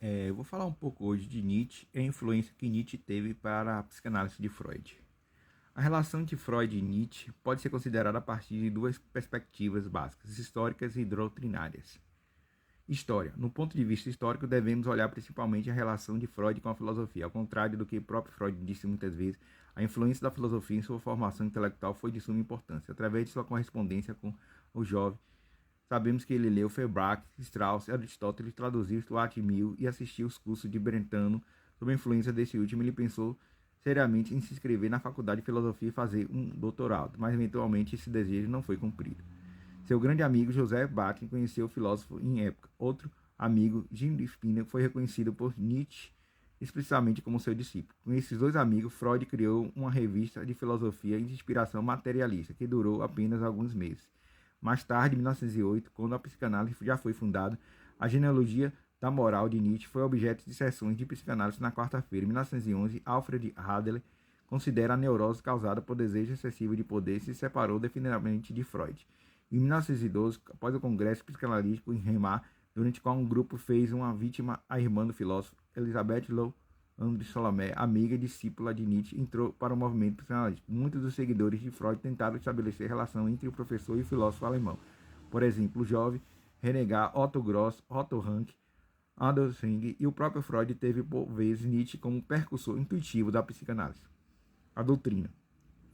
Eu vou falar um pouco hoje de Nietzsche e a influência que Nietzsche teve para a psicanálise de Freud. A relação entre Freud e Nietzsche pode ser considerada a partir de duas perspectivas básicas, históricas e doutrinárias. História. No ponto de vista histórico, devemos olhar principalmente a relação de Freud com a filosofia. Ao contrário do que o próprio Freud disse muitas vezes, a influência da filosofia em sua formação intelectual foi de suma importância. Através de sua correspondência com o jovem, sabemos que ele leu Feuerbach, Strauss, Aristóteles, traduziu Stuart Mill e assistiu os cursos de Brentano. Sob a influência desse último, ele pensou seriamente em se inscrever na faculdade de filosofia e fazer um doutorado, mas eventualmente esse desejo não foi cumprido. Seu grande amigo José Bachin conheceu o filósofo em época. Outro amigo, Jim Spinner, foi reconhecido por Nietzsche explicitamente como seu discípulo. Com esses dois amigos, Freud criou uma revista de filosofia e de inspiração materialista, que durou apenas alguns meses. Mais tarde, em 1908, quando a psicanálise já foi fundada, a genealogia da moral de Nietzsche foi objeto de sessões de psicanálise na quarta-feira. Em 1911, Alfred Adler considera a neurose causada por desejo excessivo de poder e se separou definitivamente de Freud. Em 1912, após o congresso psicanalítico em Weimar, durante o qual um grupo fez uma vítima à irmã do filósofo, Elizabeth Low André Salomé, amiga e discípula de Nietzsche, entrou para o movimento psicanalítico. Muitos dos seguidores de Freud tentaram estabelecer relação entre o professor e o filósofo alemão. Por exemplo, o jovem renegar Otto Gross, Otto Rank, Adolf Ring e o próprio Freud teve por vezes Nietzsche como percursor intuitivo da psicanálise. A doutrina.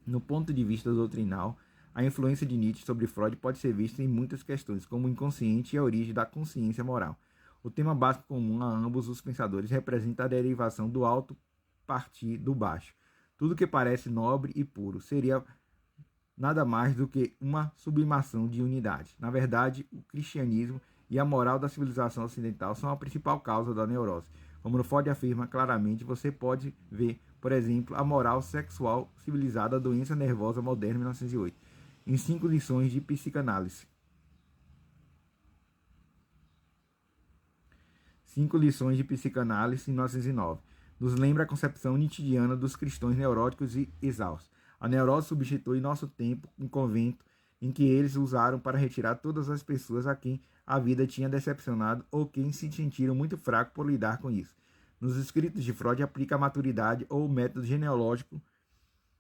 No ponto de vista doutrinal, a influência de Nietzsche sobre Freud pode ser vista em muitas questões, como o inconsciente e a origem da consciência moral. O tema básico comum a ambos os pensadores representa a derivação do alto partir do baixo. Tudo que parece nobre e puro seria nada mais do que uma sublimação de unidade. Na verdade, o cristianismo e a moral da civilização ocidental são a principal causa da neurose. Como Freud afirma claramente, você pode ver, por exemplo, a moral sexual civilizada, a doença nervosa moderna, 1908, em 5 lições de psicanálise. 5 lições de psicanálise, 1909. Nos lembra a concepção nietzschiana dos cristãos neuróticos e exaustos. A neurose substitui nosso tempo um convento em que eles usaram para retirar todas as pessoas a quem a vida tinha decepcionado ou quem se sentiram muito fracos por lidar com isso. Nos escritos de Freud aplica a maturidade ou o método genealógico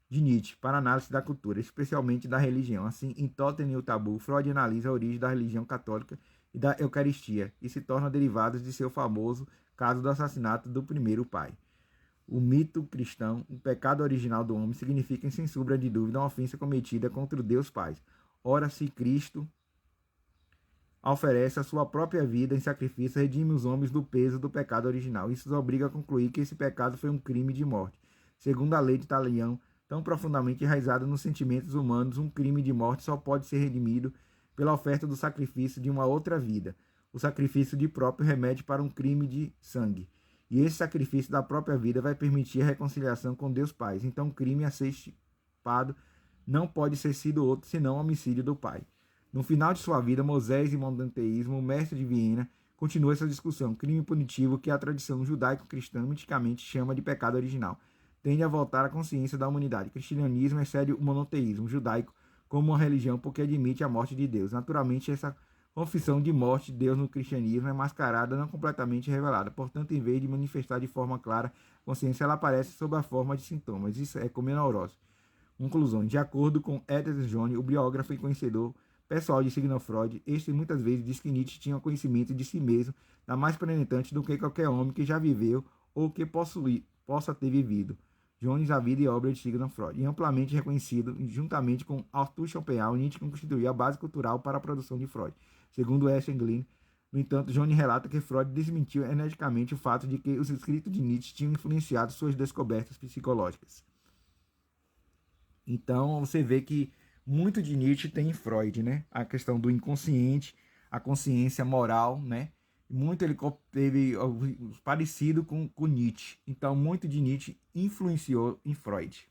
de Nietzsche para análise da cultura, especialmente da religião. Assim, em Totem e o Tabu, Freud analisa a origem da religião católica e da Eucaristia e se torna derivados de seu famoso caso do assassinato do primeiro pai. O mito cristão, o pecado original do homem, significa, sem sombra de dúvida, uma ofensa cometida contra o Deus Pai. Ora, se Cristo oferece a sua própria vida em sacrifício, redime os homens do peso do pecado original. Isso os obriga a concluir que esse pecado foi um crime de morte. Segundo a lei de Talião, tão profundamente enraizada nos sentimentos humanos, um crime de morte só pode ser redimido pela oferta do sacrifício de uma outra vida. O sacrifício de próprio remédio para um crime de sangue. E esse sacrifício da própria vida vai permitir a reconciliação com Deus Pai. Então o crime a ser extirpado não pode ser sido outro senão o homicídio do Pai. No final de sua vida, Moisés e monoteísmo, o mestre de Viena, continua essa discussão. Crime punitivo que a tradição judaico-cristã miticamente chama de pecado original. Tende a voltar à consciência da humanidade. O cristianismo excede o monoteísmo judaico como uma religião porque admite a morte de Deus. Naturalmente, essa confissão de morte de Deus no cristianismo é mascarada, não completamente revelada. Portanto, em vez de manifestar de forma clara a consciência, ela aparece sob a forma de sintomas. Isso é como neurose. Conclusões. De acordo com Edward Jones, o biógrafo e conhecedor pessoal de Sigmund Freud, este muitas vezes diz que Nietzsche tinha conhecimento de si mesmo da mais penetrante do que qualquer homem que já viveu ou que possa ter vivido. Jones, a vida e obra de Sigmund Freud, e amplamente reconhecido, juntamente com Arthur Schopenhauer, Nietzsche constituiu a base cultural para a produção de Freud. Segundo Eschen Glynn, no entanto, Jones relata que Freud desmentiu energicamente o fato de que os escritos de Nietzsche tinham influenciado suas descobertas psicológicas. Então, você vê que muito de Nietzsche tem em Freud, né? A questão do inconsciente, a consciência moral, né? Muito ele teve parecido com Nietzsche. Então, muito de Nietzsche influenciou em Freud.